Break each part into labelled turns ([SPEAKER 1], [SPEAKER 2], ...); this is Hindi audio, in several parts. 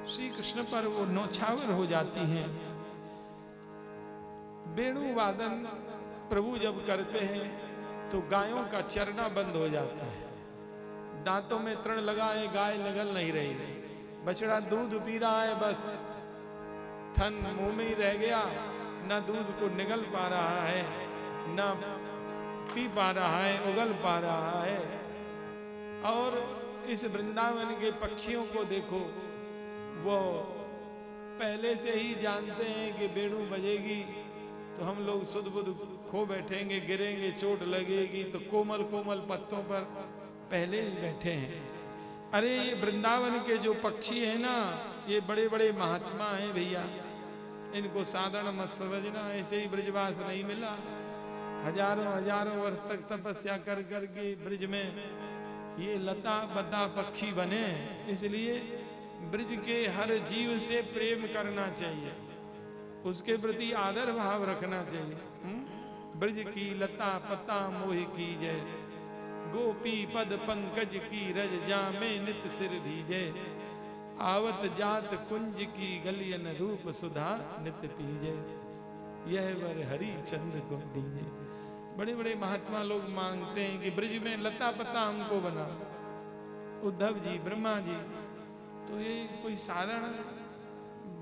[SPEAKER 1] श्री कृष्ण पर वो नौछावर हो जाती हैं। वेणु वादन प्रभु जब करते हैं तो गायों का चरना बंद हो जाता है। दांतों में तृण लगा है, गाय निगल नहीं रही, बछड़ा दूध पी रहा है, बस थन मुंह में ही रह गया, ना दूध को निगल पा रहा है, ना पी पा रहा है, उगल पा रहा है। और इस वृंदावन के पक्षियों को देखो, वो पहले से ही जानते हैं कि वेणु बजेगी तो हम लोग सुध बुध खो बैठेंगे, गिरेंगे, चोट लगेगी, तो कोमल कोमल पत्तों पर पहले ही बैठे हैं। अरे ये वृंदावन के जो पक्षी हैं ना, ये बड़े बड़े महात्मा हैं भैया, इनको साधारण मत समझना। ऐसे ही ब्रजवास नहीं मिला, हजारों हजारों वर्ष तक तपस्या कर कर के ब्रज में ये लता बता पक्षी बने। इसलिए ब्रज के हर जीव से प्रेम करना चाहिए, उसके प्रति आदर भाव रखना चाहिए। ब्रज की लता पता मोह की जय, गोपी पद पंकज की रज जामे नित सिर धीजे, आवत जात कुंज की गलियन रूप सुधा नित पीजे, यह वर हरि चंद को दीजे। बड़े बड़े महात्मा लोग मांगते हैं कि ब्रज में लता पता हमको बना। उद्धव जी, ब्रह्मा जी, तो ये कोई साधारण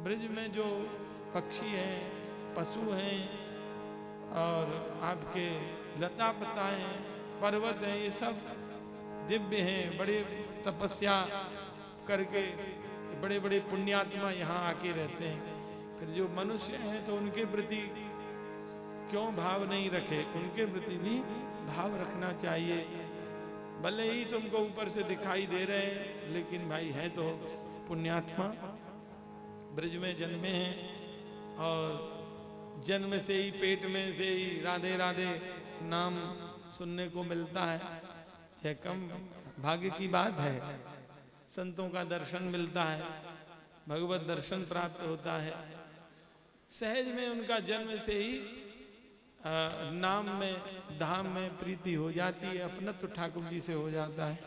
[SPEAKER 1] ब्रज में जो पक्षी हैं, पशु हैं, और आपके लता पता हैं, पर्वत हैं, ये सब दिव्य हैं। बड़े तपस्या करके बड़े बड़े पुण्यात्मा यहाँ आके रहते हैं। फिर जो मनुष्य हैं तो उनके प्रति क्यों भाव नहीं रखे, उनके प्रति भी भाव रखना चाहिए। भले ही तुमको ऊपर से दिखाई दे रहे हैं, लेकिन भाई है तो पुण्यात्मा, ब्रज में जन्मे हैं, और जन्म से ही पेट में से ही राधे राधे नाम सुनने को मिलता है। यह कम भाग्य की बात है। संतों का दर्शन मिलता है, भगवत दर्शन प्राप्त होता है। सहज में उनका जन्म से ही नाम में, धाम में प्रीति हो जाती है, अपना तो ठाकुर जी से हो जाता है।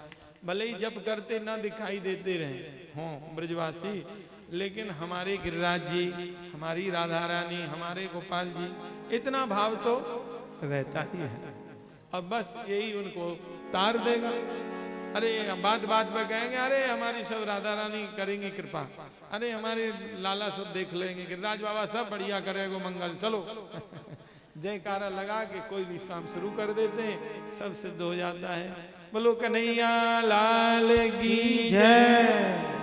[SPEAKER 1] भले ही जप करते ना दिखाई देते रहे हों ब्रजवासी, लेकिन हमारे गिरिराज जी, हमारी राधा रानी, हमारे गोपाल जी, इतना भाव तो रहता ही है। अब बस यही उनको तार देगा। अरे बात बात में कहेंगे, अरे हमारी सब राधा रानी करेंगी कृपा, अरे हमारे लाला सब देख लेंगे, गिरिराज बाबा सब बढ़िया करेगो मंगल, चलो जयकारा लगा के कोई भी काम शुरू कर देते हैं, सब सिद्ध हो जाता है। बोलो कन्हैया लाल की जय।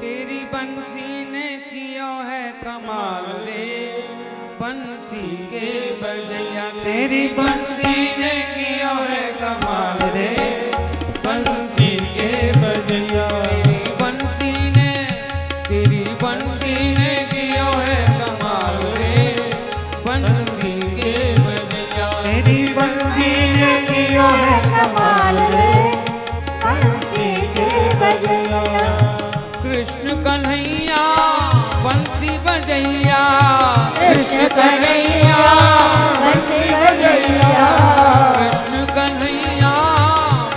[SPEAKER 2] तेरी बंसी ने किया है कमाल रे, बंसी के बजैया तेरी बंसी ने किया है कमाल रे, बंसी के बजैया तेरी बंसी ने किया है कमाल रे, बंसी के बजैया
[SPEAKER 3] तेरी बंसी ने किया है कमाल रे, बंसी के बजैया।
[SPEAKER 2] कृष्ण कन्हैया बंसी बजैया,
[SPEAKER 3] कृष्ण कन्हैया बंसी बजैया,
[SPEAKER 2] कृष्ण कन्हैया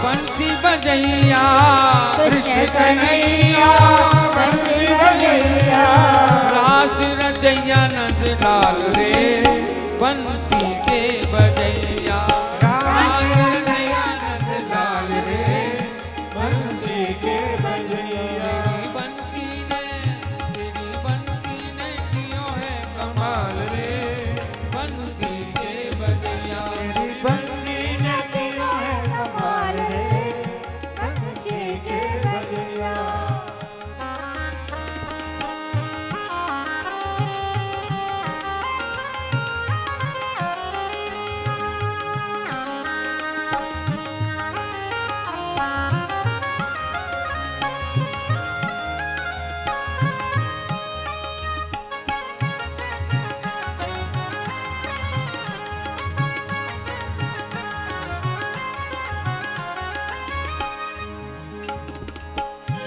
[SPEAKER 2] बंसी बजैया,
[SPEAKER 3] कृष्ण कन्हैया बंसी बजैया।
[SPEAKER 2] रास रचैया नंद लाल रे, बंसी के बजैया, रास रचैया नंद लाल रे, बंसी के बजैया। तेरी बंसी ने कियो है कमाल रे, बंसी के बजैया
[SPEAKER 3] तेरी बंसी ने किया है कमाल रे, बंसी के बजैया।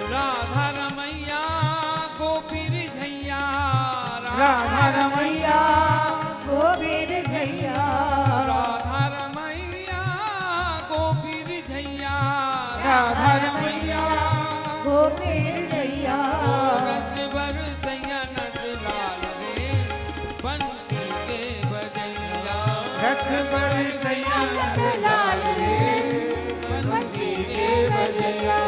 [SPEAKER 2] राधा रमैया गोपी रिझैया,
[SPEAKER 3] राधा रमैया गोविंद झैया,
[SPEAKER 2] राधा रमैया गोपी रिझैया,
[SPEAKER 3] राधा रमैया गोविंद झैया।
[SPEAKER 2] रस पर सैया
[SPEAKER 3] लाल रे बंसी के बजैया।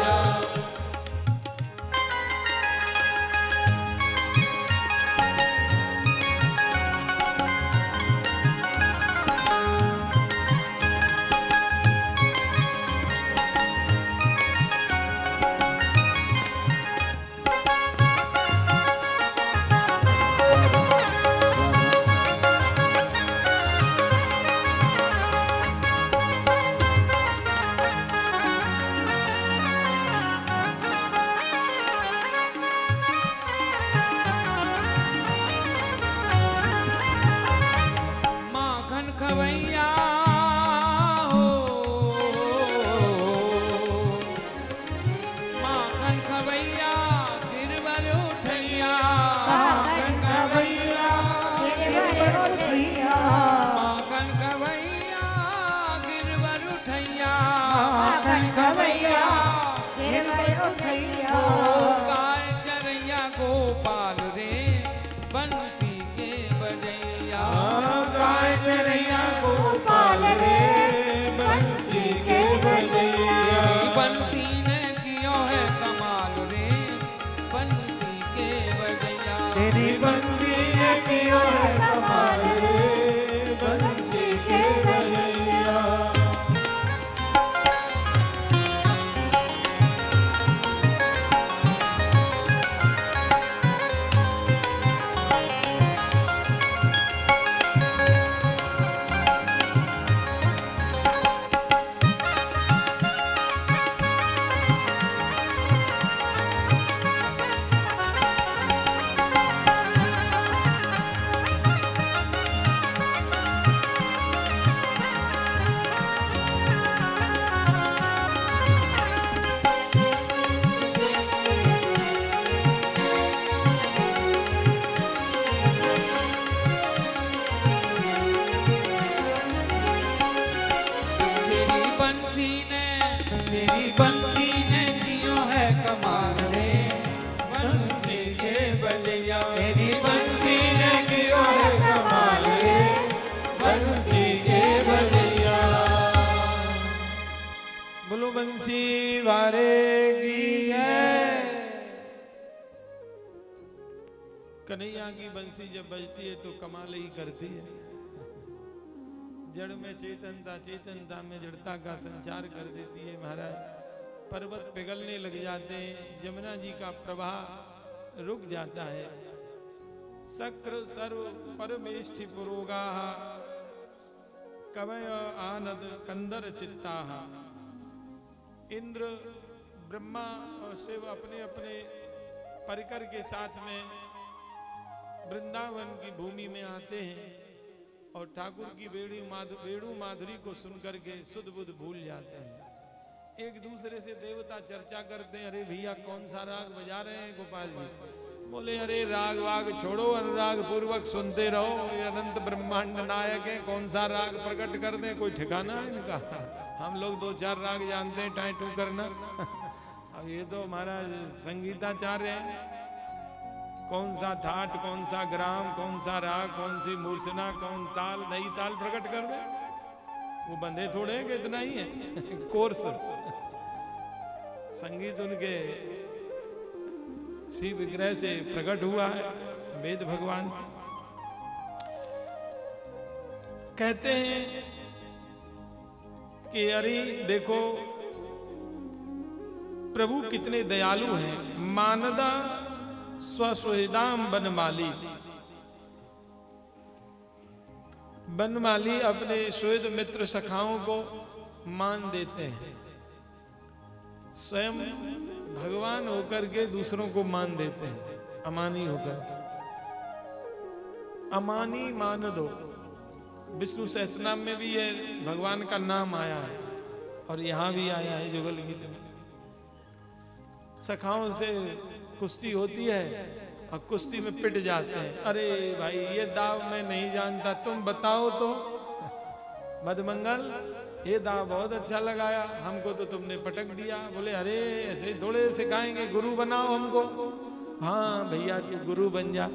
[SPEAKER 2] माखन खवैया हो, माखन खवैया गिरवर उठैया,
[SPEAKER 3] माखन खवैया गिरवर उठैया,
[SPEAKER 2] माखन खवैया गिरवर उठैया,
[SPEAKER 3] माखन खवैया गिरवर उठैया।
[SPEAKER 2] गाय चरैया गोपाल रे बंसी के बजैया,
[SPEAKER 1] गाय चरैया
[SPEAKER 3] गोपाल रे बंसी के बजैया।
[SPEAKER 2] बंसी ने कियो है कमाल रे बंसी के बजैया।
[SPEAKER 1] तेरी बंसी ने कियो है कमाल रे बंसी के बजैया।
[SPEAKER 2] तेरी बंसी ने कियो है कमाल रे बंसी के बजैया। तेरी बंसी ने कियो है कमाल रे बंसी के बजैया।
[SPEAKER 1] बोलो बंसी वारे की जय। कन्हैया की बंसी जब बजती है तो कमाल ही करती है। जड़ में चेतनता, चेतनता में जड़ता का संचार कर देती है महाराज। पर्वत पिघलने लग जाते हैं, यमुना जी का प्रवाह रुक जाता है। सक्र सर्व परमेष्ठि पुरोगाः कवय आनद कंदर चित्ताः। इंद्र, ब्रह्मा और शिव अपने अपने परिकर के साथ में वृंदावन की भूमि में आते हैं और ठाकुर की वेणु माधुरी को सुनकर के सुध बुध भूल जाते हैं। एक दूसरे से देवता चर्चा करते हैं, अरे भैया कौन सा राग बजा रहे हैं गोपाल जी? बोले अरे राग वाग छोड़ो, अनुराग पूर्वक सुनते रहो, ये अनंत ब्रह्मांड नायक है, कौन सा राग प्रकट कर दें, कोई ठिकाना है इनका? हम लोग 2-4 राग जानते हैं टाई टू करना। अब ये तो हमारा संगीताचार्य है, कौन सा थाट, कौन सा ग्राम, कौन सा राग, कौन सी मूर्छना, कौन ताल, नई ताल प्रकट कर दे। वो बंधे थोड़े हैं कि इतना ही है कोर्स। संगीत उनके शिव विग्रह से प्रकट हुआ है, वेद भगवान से। कहते हैं कि अरे देखो प्रभु कितने दयालु हैं। मानदा स्वसुहृदाम बनमाली, बनमाली अपने सुहृद मित्र सखाओं को मान देते हैं। स्वयं भगवान होकर के दूसरों को मान देते हैं, अमानी होकर। अमानी मान दो, विष्णु सहस्रनाम में भी ये भगवान का नाम आया है और यहां भी आया है जुगल गीत में। सखाओं से कुश्ती होती है और कुश्ती में पिट जाते हैं। अरे भाई ये दाव मैं नहीं जानता, तुम बताओ तो। मधुमंगल ये दाव बहुत अच्छा लगाया, हमको तो तुमने पटक दिया। बोले अरे ऐसे थोड़े सिखाएंगे, गुरु बनाओ हमको। हाँ भैया तू गुरु बन जा।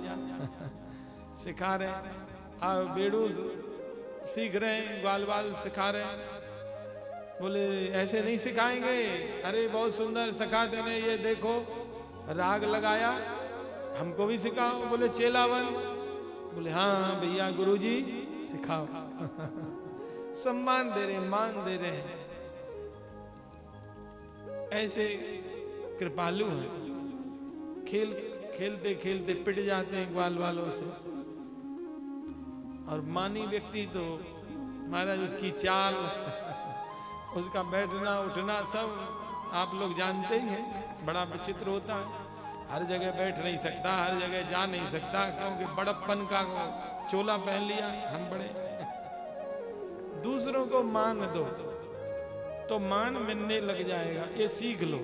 [SPEAKER 1] सिखा रहे। वेणु सीख रहे हैं, ग्वाल बाल सिखा रहे हैं। बोले ऐसे नहीं सिखाएंगे। अरे बहुत सुंदर सिखाते ने, ये देखो राग लगाया, हमको भी सिखाओ। बोले चेला बन। बोले हाँ भैया गुरुजी सिखाओ। सम्मान दे रहे, मान दे रहे हैं। ऐसे कृपालु हैं। खेलते खेलते पिट जाते हैं ग्वाल वालों से। और मानी व्यक्ति तो महाराज उसकी चाल, उसका बैठना उठना सब आप लोग जानते ही हैं, बड़ा विचित्र होता है। हर जगह बैठ नहीं सकता, हर जगह जा नहीं सकता, क्योंकि बड़प्पन का चोला पहन लिया, हम बड़े। दूसरों को मान दो तो मान मिलने लग जाएगा, ये सीख लो।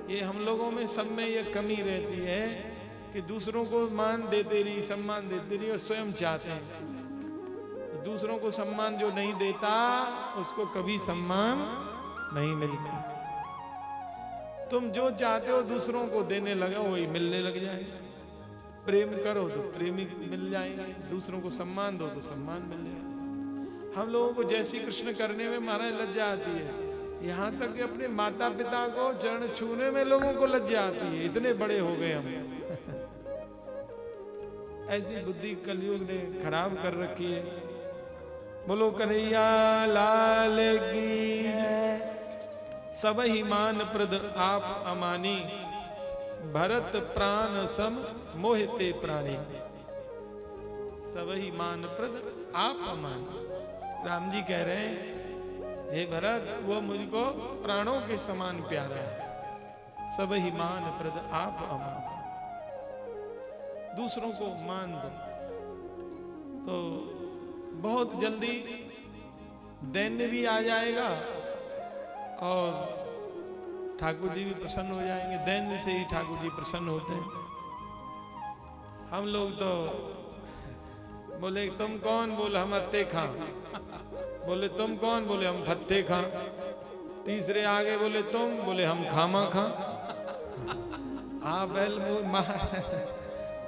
[SPEAKER 1] ये हम लोगों में सब में ये कमी रहती है कि दूसरों को मान देते नहीं, सम्मान देते नहीं, और स्वयं चाहते हैं। दूसरों को सम्मान जो नहीं देता उसको कभी सम्मान नहीं मिलता। तुम जो चाहते हो दूसरों को देने लगे, वही मिलने लग जाएगा। प्रेम करो तो प्रेमी मिल जाएगा, दूसरों को सम्मान दो तो सम्मान मिल जाएगा। हम लोगों को जय श्री कृष्ण करने में महाराज लज्जा आती है, यहाँ तक कि अपने माता पिता को चरण छूने में लोगों को लज्जा आती है, इतने बड़े हो गए हम। ऐसी बुद्धि कलयुग ने खराब कर रखी है। बोलो कन्हैया लाल की। सब ही मान प्रद आप अमानी, भरत प्राण सम मोहिते प्राणी। सब ही मान प्रद आप अमानी। राम जी कह रहे हैं हे भरत, वो मुझको प्राणों के समान प्यारा है। सब ही मान प्रद आप अमान। दूसरों को मान दो तो बहुत जल्दी दैन्य भी आ जाएगा और ठाकुर जी भी प्रसन्न हो जाएंगे। दैन्य से ही ठाकुर जी प्रसन्न होते हैं। हम लोग तो बोले तुम कौन? बोले हम अत्ते खां। बोले तुम कौन? बोले हम फत्ते खां। तीसरे आगे बोले तुम, बोले हम खामा खां। बैल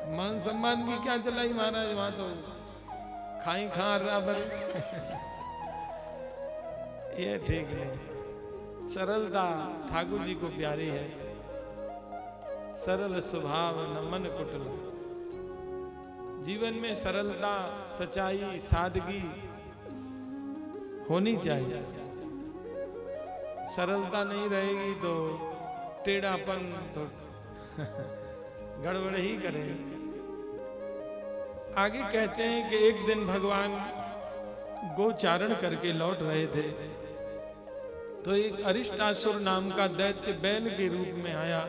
[SPEAKER 1] मान सम्मान की क्या चलाई महाराज, वहां तो खाई खा बराबर। ये ठीक नहीं। सरलता ठाकुर जी को प्यारी है। सरल स्वभाव न मन कुटिल। जीवन में सरलता, सच्चाई, सादगी होनी चाहिए। सरलता नहीं रहेगी तो टेढ़ापन तो गड़बड़ ही करेगा। आगे कहते हैं कि एक दिन भगवान गोचारण करके लौट रहे थे तो एक अरिष्टासुर नाम का दैत्य बैल के रूप में आया।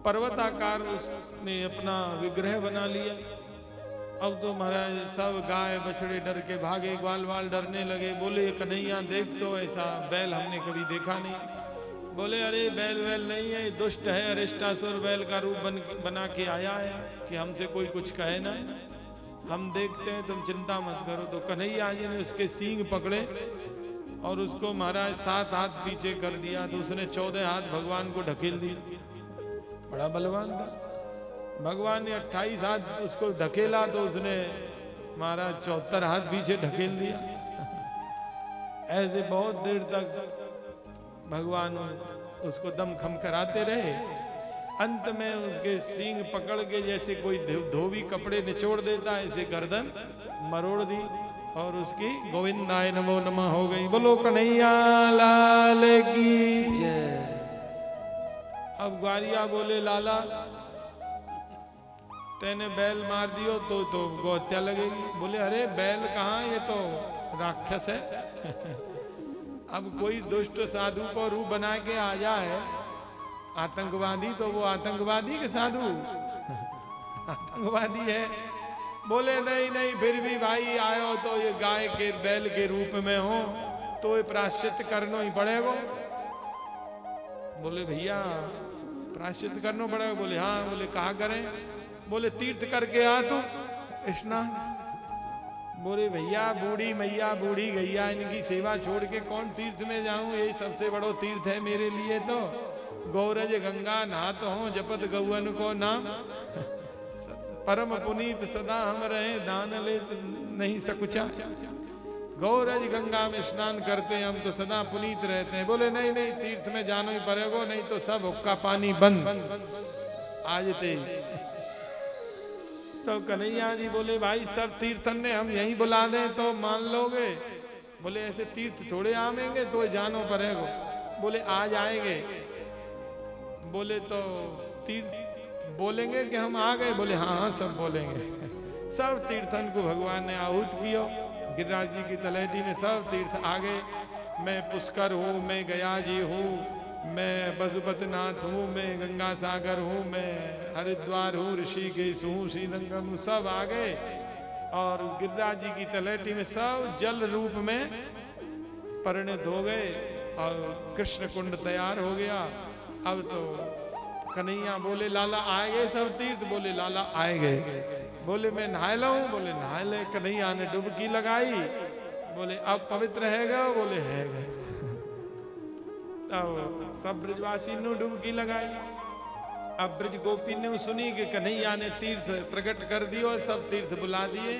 [SPEAKER 1] पर्वताकार उसने अपना विग्रह बना लिया। अब तो महाराज सब गाय बछड़े डर के भागे, ग्वाल वाल डरने लगे। बोले कन्हैया देख तो ऐसा बैल हमने कभी देखा नहीं। बोले अरे बैल वैल नहीं है, दुष्ट है, अरिष्टासुर बैल का रूप बना के आया है कि हमसे कोई कुछ कहे ना, हम देखते हैं, तुम चिंता मत करो। तो कन्हैया जी ने उसके सींग पकड़े और उसको महाराज 7 हाथ पीछे कर दिया। तो उसने 14 हाथ भगवान को ढकेल दिया। बड़ा बलवान था। भगवान ने 28 हाथ उसको ढकेला तो उसने महाराज 74 हाथ पीछे ढकेल दिया। ऐसे बहुत देर तक भगवान उसको दम खम कराते रहे। अंत में उसके सींग पकड़ के जैसे कोई धोबी कपड़े निचोड़ देता है, ऐसे गर्दन मरोड़ दी और उसकी गोविंदाय नमो नमः हो गई। बोलो कन्हैया लाल की जय। अब ग्वारिया बोले लाला तेने बैल मार दियो तो गौ हत्या लगेगी। बोले अरे बैल कहाँ, ये तो राक्षस है। अब कोई दुष्ट साधु को रूप बना के आ जाए आतंकवादी, तो वो आतंकवादी के साधु आतंकवादी है। बोले नहीं नहीं, फिर भी भाई आयो तो ये गाय के बैल के रूप में हो तो ये प्रायश्चित करना ही पड़ेगा। बोले भैया प्रायश्चित करना पड़ेगा। बोले हाँ। बोले कहा करें? बोले तीर्थ करके आ तू स्नान। बोले भैया बूढ़ी मैया बूढ़ी गैया इनकी सेवा छोड़ के कौन तीर्थ में जाऊं, यही सबसे बड़ो तीर्थ है मेरे लिए। तो गौरज गंगा नहात हो जपत गौवन को नाम, परम पुनीत सदा हम रहे, दान ले नहीं सकुचा। गौरज गंगा में स्नान करते हैं हम तो सदा पुनीत रहते हैं। बोले नहीं नहीं, तीर्थ में जानो ही पड़ेगा, नहीं तो सब हुक्का पानी बंद आज ते। तो कन्हैया जी बोले भाई सब तीर्थन ने हम यहीं बुला दें तो मान लोगे? बोले ऐसे तीर्थ थोड़े आवेंगे, तो जानो पड़ेगा। बोले आज आएंगे। बोले तो तीर्थ बोलेंगे कि हम आ गए? बोले हाँ हाँ सब बोलेंगे। सब तीर्थन को भगवान ने आहूत किया। गिरिराज जी की तलहटी में सब तीर्थ आ गए। मैं पुष्कर हूँ, मैं गया जी हूँ, मैं पशुपतिनाथ हूँ, मैं गंगा सागर हूँ, मैं हरिद्वार हूँ, ऋषिकेश हूँ, श्रीरंगम हूँ, सब आ गए। और गिरिराज जी की तलहटी में सब जल रूप में परिणत हो गए और कृष्ण कुंड तैयार हो गया। अब तो कन्हैया बोले लाला आए गए सब तीर्थ? बोले लाला आए गए। बोले मैं नहा लाऊं? बोले नहा ले। कन्हैया ने डुबकी लगाई। बोले अब पवित्र है गए? बोले है गए। तब सब ब्रजवासी ने डुबकी लगाई। अब ब्रज गोपी ने सुनी कि कन्हैया ने तीर्थ प्रकट कर दियो, सब तीर्थ बुला दिए,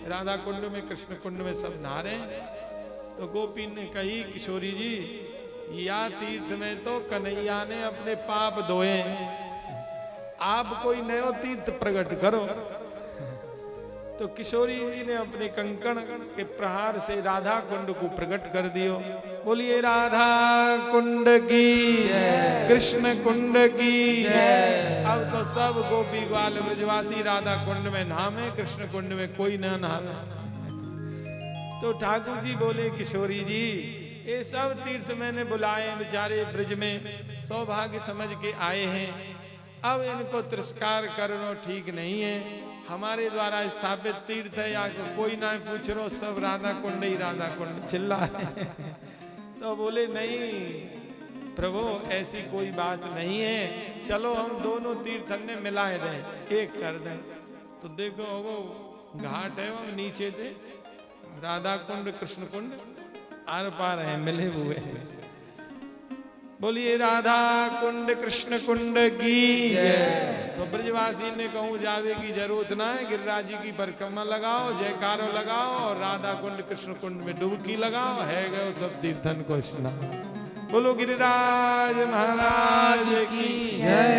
[SPEAKER 1] राधा कुंड में कृष्ण कुंड में सब नहा रहे। तो गोपी ने कही किशोरी जी या तीर्थ में तो कन्हैया ने अपने पाप धोए, आप कोई नयो तीर्थ प्रकट करो। तो किशोरी जी ने अपने कंकण के प्रहार से राधा कुंड को प्रकट कर दियो। बोलिए राधा कुंड की कृष्ण कुंड की। अब तो सब गोपी ग्वाल ब्रजवासी राधा कुंड में नहावे, कृष्ण कुंड में कोई न नहावे। तो ठाकुर जी बोले किशोरी जी ये सब तीर्थ मैंने बुलाए, बेचारे ब्रज में सौभाग्य समझ के आए हैं, अब इनको तिरस्कार करना ठीक नहीं है। हमारे द्वारा स्थापित तीर्थ है, या कोई ना पूछ रो, सब राधा कुंड ही राधा कुंड चिल्ला है। तो बोले नहीं प्रभु ऐसी कोई बात नहीं है, चलो हम दोनों तीर्थन ने मिलाए दें, एक कर दें। तो देखो वो घाट है, वो नीचे थे राधा कुंड कृष्ण कुंड आर पार है, मिले हुए हैं। बोलिए राधा कुंड कृष्ण कुंड की। तो ब्रजवासी ने कहूं जावे की जरूरत ना है, गिरिराज जी की परिक्रमा लगाओ, जयकारो लगाओ और राधा कुंड कृष्ण कुंड में डुबकी लगाओ, है गए सब तीर्थन को स्नान। बोलो गिरिराज महाराज की जय।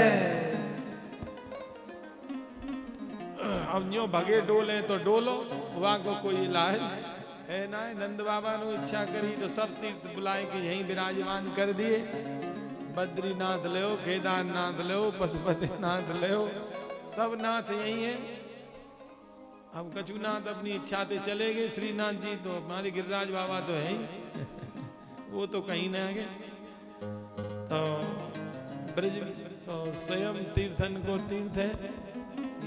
[SPEAKER 1] अब न्यो भगे डोले तो डोलो, वहां को कोई इलाज है ना। नंद बाबा ने इच्छा करी तो सब तीर्थ बुलाए के यहीं विराजमान कर दिए। बद्रीनाथ ले, केदारनाथ ले, पशुपतिनाथ ले, सब नाथ यही है। हम कछुनाथ अपनी इच्छा से चले गए, श्रीनाथ जी तो हमारे गिरिराज बाबा तो है ही वो तो कहीं ना गए। तो ब्रज तो स्वयं तीर्थन को तीर्थ है,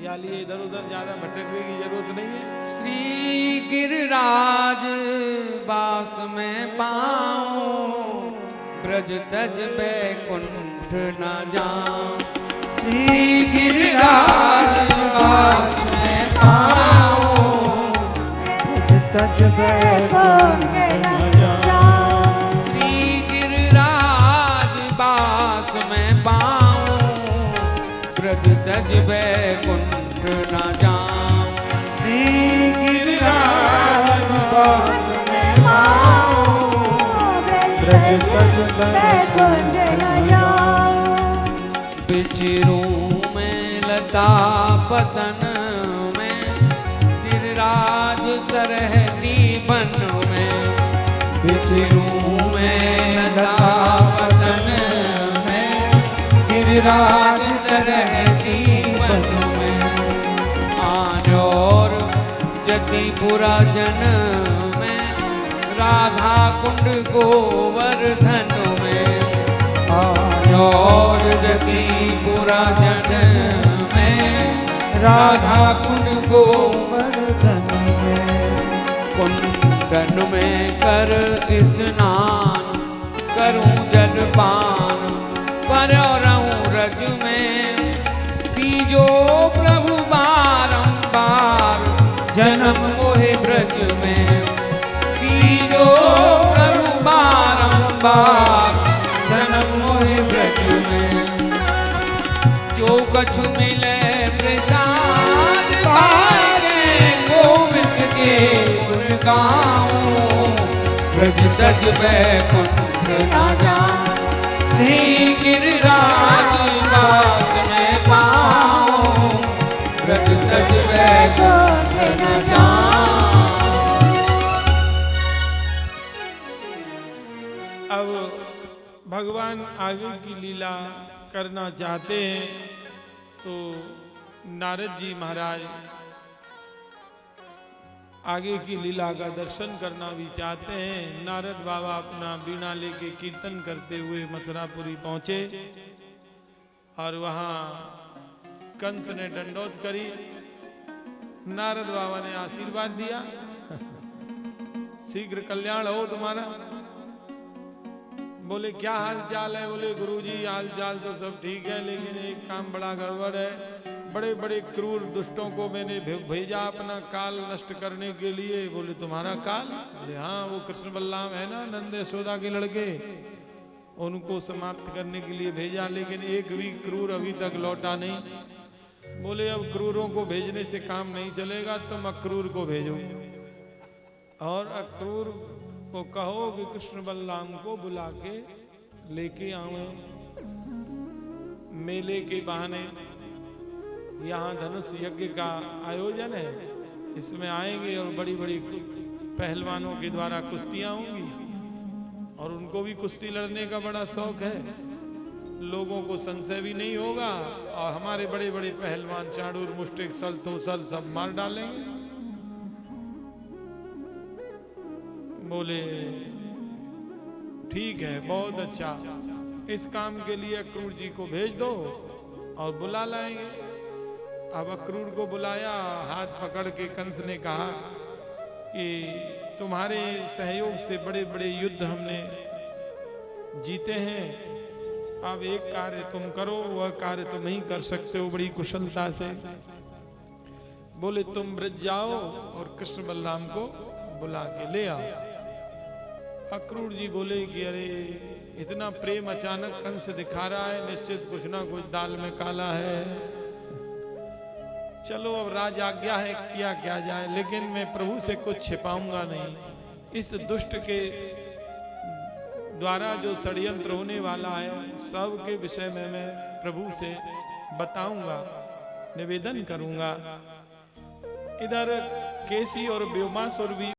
[SPEAKER 1] या लिए इधर उधर ज्यादा भटकने की जरूरत नहीं है।
[SPEAKER 2] श्री गिरिराज बास में पाऊं, ब्रज तज बैकुंठ न जाऊं।
[SPEAKER 3] श्री गिरिराज बास में पाऊं, ब्रज तज बैकुंठ न जाऊं।
[SPEAKER 2] श्री गिरिराज बास में पाऊं, ब्रज तज बैकुंठ न जाऊं।
[SPEAKER 3] श्री गिरिराज बास में पाऊं, ब्रज तज बैकुंठ न जाऊं।
[SPEAKER 2] बिचरूं में लता पतन में, गिरिराज तरहटी बन में। बिचरूं में लता पतन में, गिरिराज तरहटी बन में। आजोर जतिपुरा जन में, राधा कुंड गोवर्धन में। आजोर जतिपुरा जन में, राधा कुंड गोवर्धन में। कुंडन में कर स्नान, करूं जलपान, पर रहूं रज में। तीजो प्रभु बारंबार, जन्म मोहे ब्रज में। तीजो प्रभु बारंबार, जन्म मोहे ब्रज में। जो कछु मिले प्रसाद पारे, गोविंद के गुण गाऊं, ब्रज तज बैकुंठ न जाऊं, धीं गिरिराज बात में पाऊं, ब्रज तज बैकुंठ न जाऊं।
[SPEAKER 1] अब भगवान आगे की लीला करना चाहते हैं, तो नारद जी महाराज आगे की लीला का दर्शन करना भी चाहते हैं। नारद बाबा अपना बीणा लेके कीर्तन करते हुए मथुरापुरी पहुंचे और वहां कंस ने दंडोत करी। नारद बाबा ने आशीर्वाद दिया, शीघ्र कल्याण हो तुम्हारा। बोले क्या हाल चाल है? बोले गुरुजी हाल चाल तो सब ठीक है, लेकिन एक काम बड़ा गड़बड़ है। बड़े बड़े क्रूर दुष्टों को मैंने भेजा अपना काल नष्ट करने के लिए। बोले तुम्हारा काल? बोले हाँ, वो कृष्ण बलराम है ना, नंद यशोदा के लड़के, उनको समाप्त करने के लिए भेजा, लेकिन एक भी क्रूर अभी तक लौटा नहीं। बोले अब क्रूरों को भेजने से काम नहीं चलेगा, तुम अक्रूर को भेजो और अक्रूर को कहो कि कृष्ण बलराम को बुला के लेके आवे। मेले के बहाने यहाँ धनुष यज्ञ का आयोजन है, इसमें आएंगे और बड़ी बड़ी पहलवानों के द्वारा कुश्तियां होंगी और उनको भी कुश्ती लड़ने का बड़ा शौक है। लोगों को संशय भी नहीं होगा और हमारे बड़े बड़े पहलवान चाड़ूर मुष्टिक सल तोसल सब मार डालेंगे। बोले ठीक है, बहुत अच्छा, इस काम के लिए अक्रूर जी को भेज दो और बुला लाएंगे। अब अक्रूर को बुलाया, हाथ पकड़ के कंस ने कहा कि तुम्हारे सहयोग से बड़े बड़े युद्ध हमने जीते हैं, अब एक कार्य तुम करो, वह कार्य तुम ही कर सकते हो बड़ी कुशलता से। बोले तुम ब्रज जाओ और कृष्ण बलराम को बुला के ले आओ। अक्रूर जी बोले कि अरे इतना प्रेम अचानक कंस दिखा रहा है, निश्चित कुछ ना कुछ दाल में काला है। चलो अब राज आज्ञा है, किया क्या जाए, लेकिन मैं प्रभु से कुछ छिपाऊंगा नहीं। इस दुष्ट के द्वारा जो षड्यंत्र होने वाला है, सब के विषय में मैं प्रभु से बताऊंगा, निवेदन करूंगा। इधर केसी और व्योमासुर भी